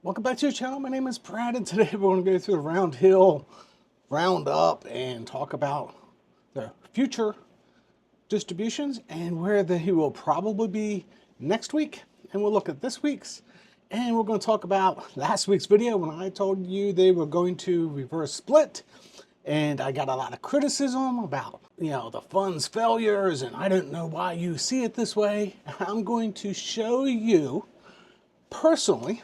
Welcome back to your channel. My name is Brad, and today we're going to go through the Roundhill roundup and talk about the future distributions and where they will probably be next week. And we'll look at this week's, and we're going to talk about last week's video when I told you they were going to reverse split, and I got a lot of criticism about, the fund's failures, and I don't know why you see it this way. I'm going to show you personally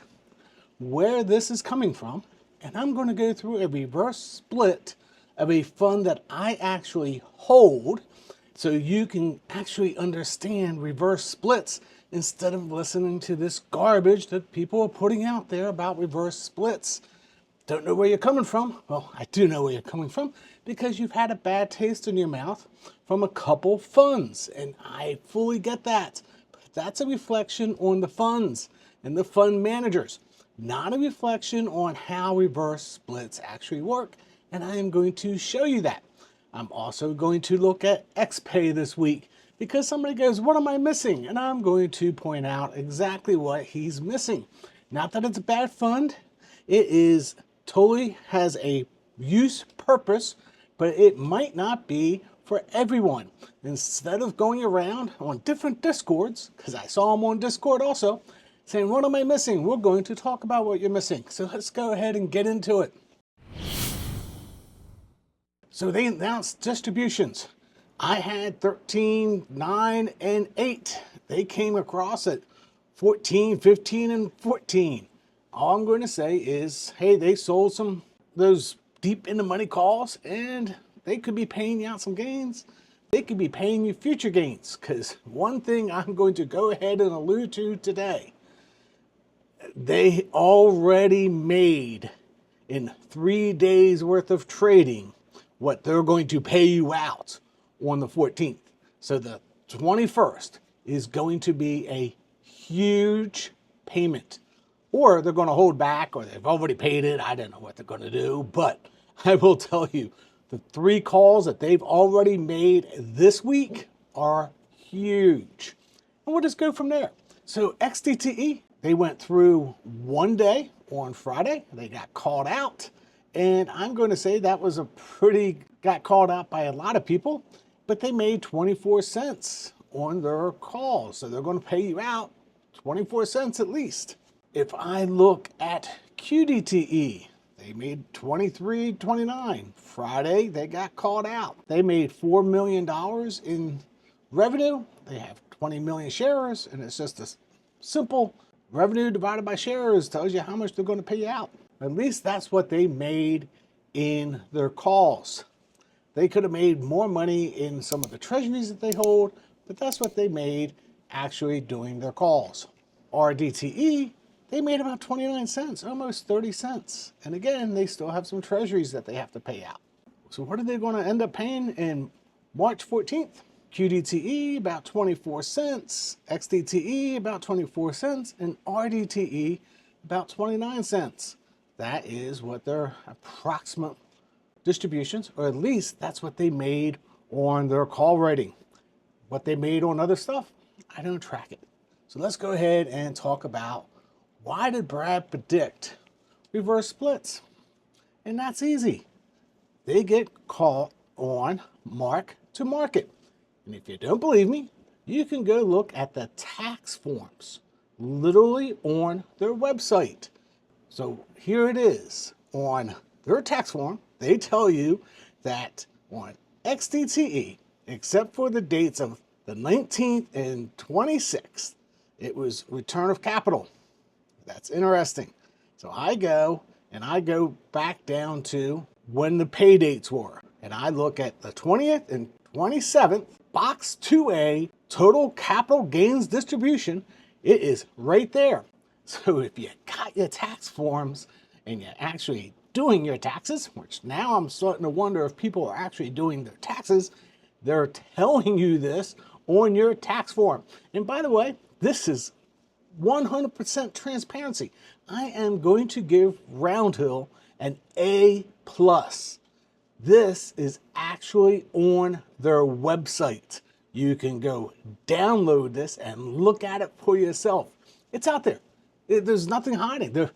where this is coming from, and I'm going to go through a reverse split of a fund that I actually hold so you can actually understand reverse splits instead of listening to this garbage that people are putting out there about reverse splits. Don't know where you're coming from? Well, I do know where you're coming from because you've had a bad taste in your mouth from a couple funds, and I fully get that. But that's a reflection on the funds and the fund managers, not a reflection on how reverse splits actually work, and I am going to show you that. I'm also going to look at Xpay this week because somebody goes, what am I missing? And I'm going to point out exactly what he's missing. Not that it's a bad fund. It is totally has a use purpose, but it might not be for everyone. Instead of going around on different Discords, because I saw them on Discord also, saying, what am I missing? We're going to talk about what you're missing. So let's go ahead and get into it. So they announced distributions. I had 13, 9, and 8. They came across at 14, 15, and 14. All I'm going to say is, hey, they sold some those deep in the money calls, and they could be paying you out some gains. They could be paying you future gains, because one thing I'm going to go ahead and allude to today, they already made in 3 days worth of trading what they're going to pay you out on the 14th. So the 21st is going to be a huge payment, or they're going to hold back, or they've already paid it. I don't know what they're going to do, but I will tell you the 3 calls that they've already made this week are huge. And we'll just go from there. So XDTE, they went through one day on Friday. They got called out. And I'm going to say that was got called out by a lot of people, but they made 24 cents on their calls. So they're going to pay you out 24 cents at least. If I look at QDTE, they made 23.29. Friday, they got called out. They made $4 million in revenue. They have 20 million shares, and it's just a simple revenue divided by shares tells you how much they're going to pay you out. At least that's what they made in their calls. They could have made more money in some of the treasuries that they hold, but that's what they made actually doing their calls. RDTE, they made about 29 cents, almost 30 cents. And again, they still have some treasuries that they have to pay out. So what are they going to end up paying in March 14th? QDTE about 24 cents, XDTE about 24 cents, and RDTE about 29 cents. That is what their approximate distributions, or at least that's what they made on their call rating. What they made on other stuff, I don't track it. So let's go ahead and talk about why did Brad predict reverse splits? And that's easy. They get caught on mark to market. And if you don't believe me, you can go look at the tax forms, literally on their website. So here it is on their tax form. They tell you that on XDTE, except for the dates of the 19th and 26th, it was return of capital. That's interesting. So I go back down to when the pay dates were. And I look at the 20th and 27th, box 2A, total capital gains distribution. It is right there. So if you got your tax forms and you're actually doing your taxes, which now I'm starting to wonder if people are actually doing their taxes, they're telling you this on your tax form. And by the way, this is 100% transparency. I am going to give Roundhill an A+. This is actually on their website. You can go download this and look at it for yourself. It's out there. There's nothing hiding.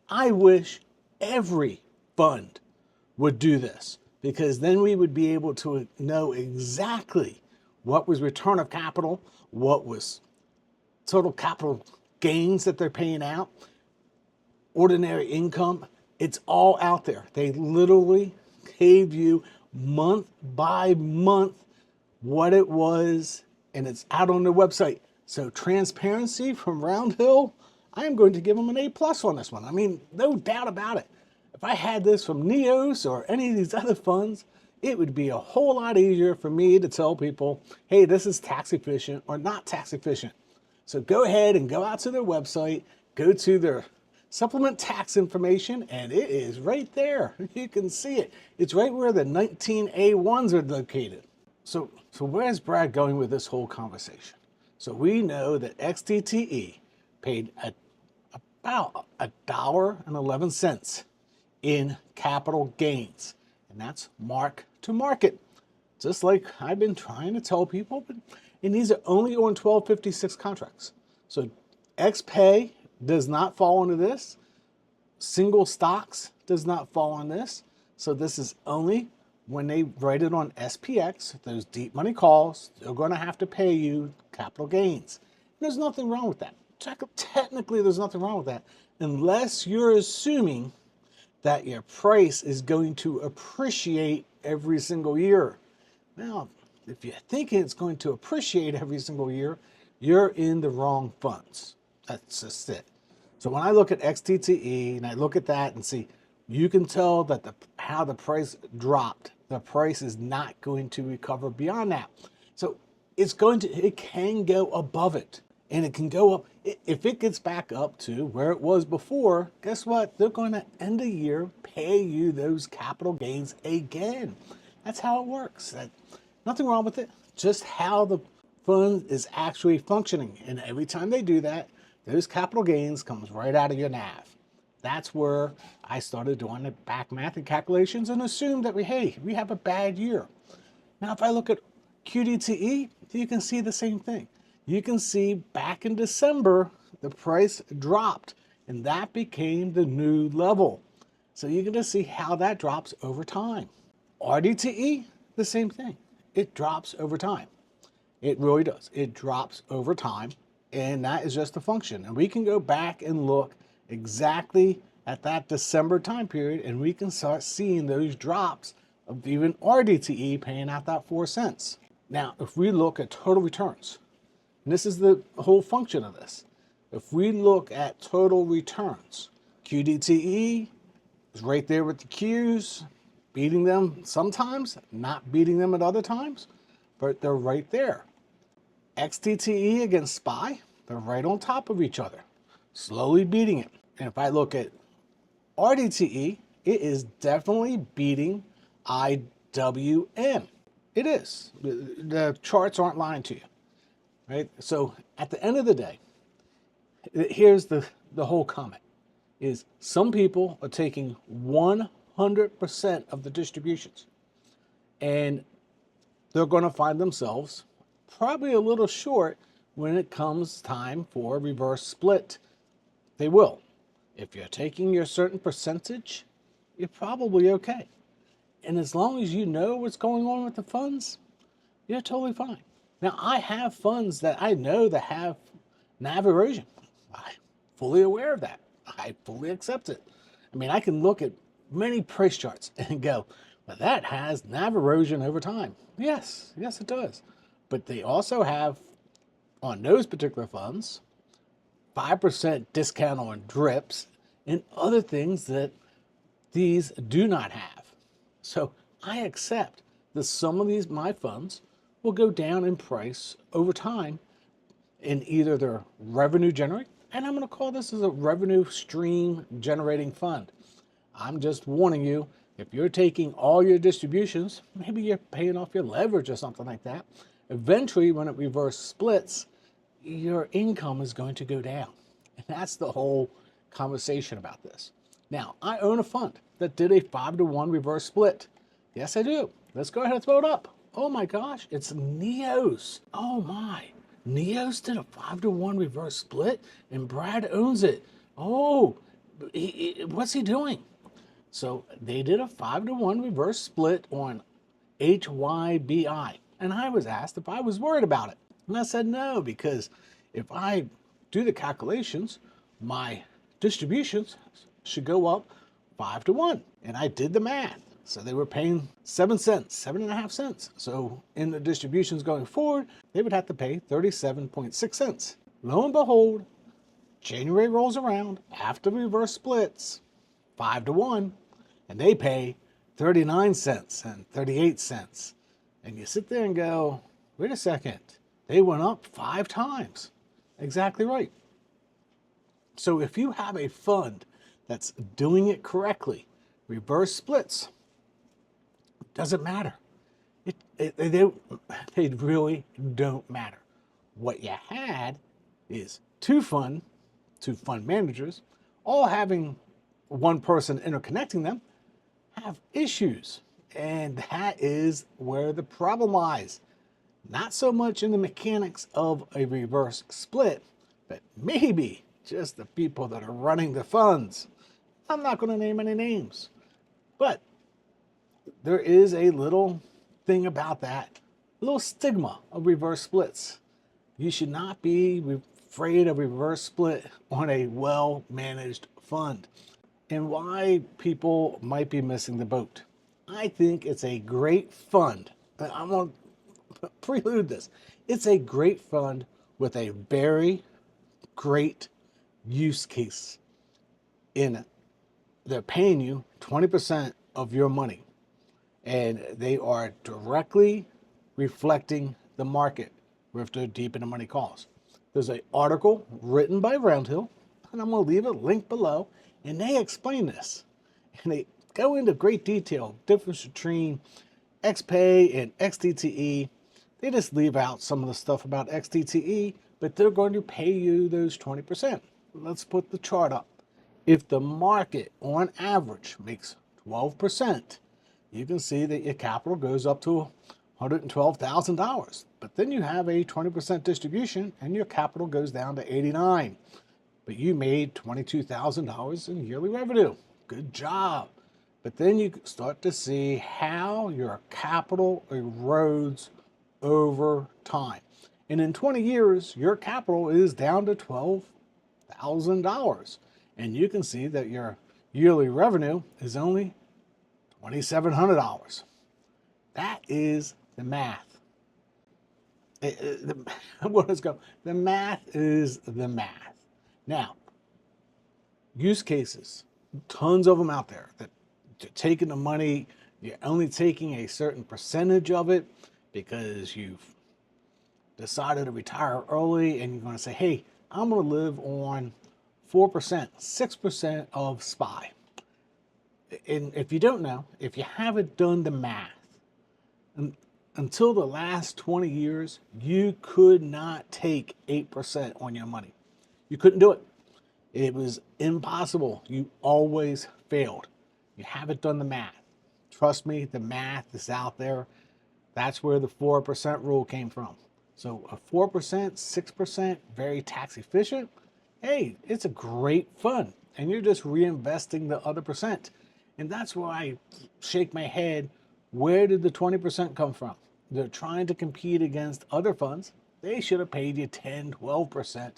I wish every fund would do this, because then we would be able to know exactly what was return of capital, what was total capital gains that they're paying out, ordinary income. It's all out there. They literally gave you month by month what it was, and it's out on their website. So transparency from Roundhill, I am going to give them an A+ on this one. I mean, no doubt about it. If I had this from Neos or any of these other funds, it would be a whole lot easier for me to tell people, hey, this is tax efficient or not tax efficient. So go ahead and go out to their website, go to their supplement tax information, and it is right there. You can see it. It's right where the 19A1s are located. So where's Brad going with this whole conversation? So we know that XTTE paid about $1.11 in capital gains, and that's mark to market. Just like I've been trying to tell people, and these are only on 1256 contracts. So Xpay does not fall into this. Single stocks does not fall on this. So this is only when they write it on SPX, those deep money calls, they're going to have to pay you capital gains. There's nothing wrong with that. Technically, there's nothing wrong with that, unless you're assuming that your price is going to appreciate every single year. Now, if you're thinking it's going to appreciate every single year, you're in the wrong funds. That's just it. So when I look at XTTE and I look at that and see, you can tell that how the price dropped. The price is not going to recover beyond that. So it can go above it, and it can go up. If it gets back up to where it was before, guess what? They're going to end the year pay you those capital gains again. That's how it works. Nothing wrong with it. Just how the fund is actually functioning. And every time they do that, those capital gains comes right out of your NAV. That's where I started doing the back math and calculations and assumed that we have a bad year. Now, if I look at QDTE, you can see the same thing. You can see back in December, the price dropped, and that became the new level. So you're going to see how that drops over time. RDTE, the same thing. It drops over time. It really does. It drops over time, and that is just a function. And we can go back and look exactly at that December time period, and we can start seeing those drops of even RDTE paying out that 4 cents. Now, if we look at total returns, and this is the whole function of this, if we look at total returns, QDTE is right there with the Qs, beating them sometimes, not beating them at other times, but they're right there. XTTE against SPY, they're right on top of each other, slowly beating it. And if I look at RDTE, it is definitely beating IWM. It is. The charts aren't lying to you, right? So at the end of the day, here's the whole comment, is some people are taking 100% of the distributions, and they're going to find themselves probably a little short when it comes time for a reverse split. They will. If you're taking your certain percentage, you're probably okay. And as long as you know what's going on with the funds, you're totally fine. Now, I have funds that I know that have NAV erosion. I'm fully aware of that. I fully accept it. I mean, I can look at many price charts and go, well, that has NAV erosion over time. Yes, it does. But they also have, on those particular funds, 5% discount on drips and other things that these do not have. So I accept that some of my funds will go down in price over time in either their revenue generating, and I'm going to call this as a revenue stream generating fund. I'm just warning you, if you're taking all your distributions, maybe you're paying off your leverage or something like that. Eventually, when it reverse splits, your income is going to go down. And that's the whole conversation about this. Now, I own a fund that did a 5-to-1 reverse split. Yes, I do. Let's go ahead and throw it up. Oh my gosh, it's Neos. Oh my. Neos did a 5-to-1 reverse split and Brad owns it. Oh, what's he doing? So they did a 5-to-1 reverse split on HYBI. And I was asked if I was worried about it. And I said no, because if I do the calculations, my distributions should go up 5-to-1. And I did the math. So they were paying 7 cents, 7.5 cents. So in the distributions going forward, they would have to pay 37.6 cents. Lo and behold, January rolls around after reverse splits, 5-to-1, and they pay 39 cents and 38 cents. And you sit there and go, wait a second, they went up 5 times. Exactly right. So if you have a fund that's doing it correctly, reverse splits, doesn't matter. They really don't matter. What you had is two fund managers, all having one person interconnecting them, have issues. And that is where the problem lies. Not so much in the mechanics of a reverse split, but maybe just the people that are running the funds. I'm not going to name any names, but there is a little thing about that, a little stigma of reverse splits. You should not be afraid of reverse split on a well-managed fund. And why people might be missing the boat. I think it's a great fund. I'm going to prelude this. It's a great fund with a very great use case in it. They're paying you 20% of your money, and they are directly reflecting the market with their deep in the money calls. There's an article written by Roundhill, and I'm going to leave a link below, and they explain this. And they go into great detail, difference between Xpay and XDTE. They just leave out some of the stuff about XDTE, but they're going to pay you those 20%. Let's put the chart up. If the market on average makes 12%, you can see that your capital goes up to $112,000. But then you have a 20% distribution and your capital goes down to 89. But you made $22,000 in yearly revenue. Good job. But then you start to see how your capital erodes over time. And in 20 years, your capital is down to $12,000. And you can see that your yearly revenue is only $2,700. That is the math. Let's go. The math is the math. Now, use cases, tons of them out there that you're taking the money, you're only taking a certain percentage of it because you've decided to retire early and you're going to say, hey, I'm going to live on 4%, 6% of SPY. And if you don't know, if you haven't done the math, until the last 20 years, you could not take 8% on your money. You couldn't do it. It was impossible. You always failed. You haven't done the math. Trust me, the math is out there. That's where the 4% rule came from. So a 4%, 6%, very tax efficient. Hey, it's a great fund. And you're just reinvesting the other percent. And that's why I shake my head. Where did the 20% come from? They're trying to compete against other funds. They should have paid you 10, 12%.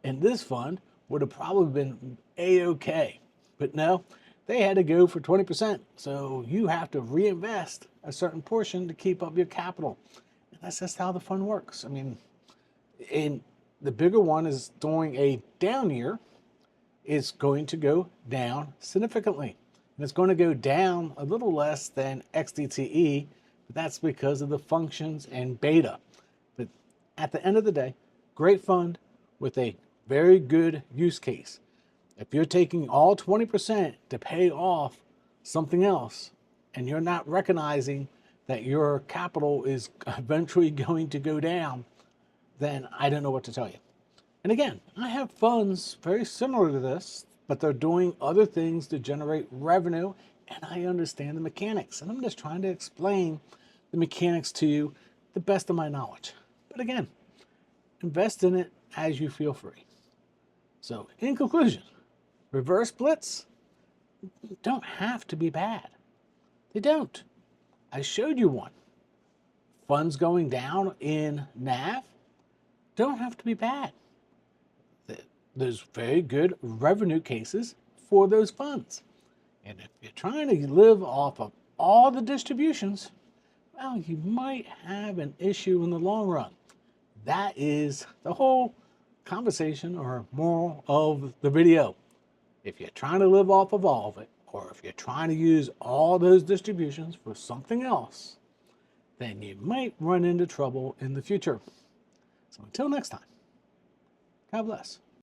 And this fund would have probably been A-okay. But no, they had to go for 20%. So you have to reinvest a certain portion to keep up your capital. And that's just how the fund works. I mean, and the bigger one is during a down year, it's going to go down significantly. And it's going to go down a little less than XDTE, but that's because of the functions and beta. But at the end of the day, great fund with a very good use case. If you're taking all 20% to pay off something else, and you're not recognizing that your capital is eventually going to go down, then I don't know what to tell you. And again, I have funds very similar to this, but they're doing other things to generate revenue, and I understand the mechanics. And I'm just trying to explain the mechanics to you the best of my knowledge. But again, invest in it as you feel free. So in conclusion, Reverse splits don't have to be bad. They don't. I showed you one. Funds going down in NAV don't have to be bad. There's very good revenue cases for those funds. And if you're trying to live off of all the distributions, well, you might have an issue in the long run. That is the whole conversation or moral of the video. If you're trying to live off of all of it, or if you're trying to use all those distributions for something else, then you might run into trouble in the future. So until next time, God bless.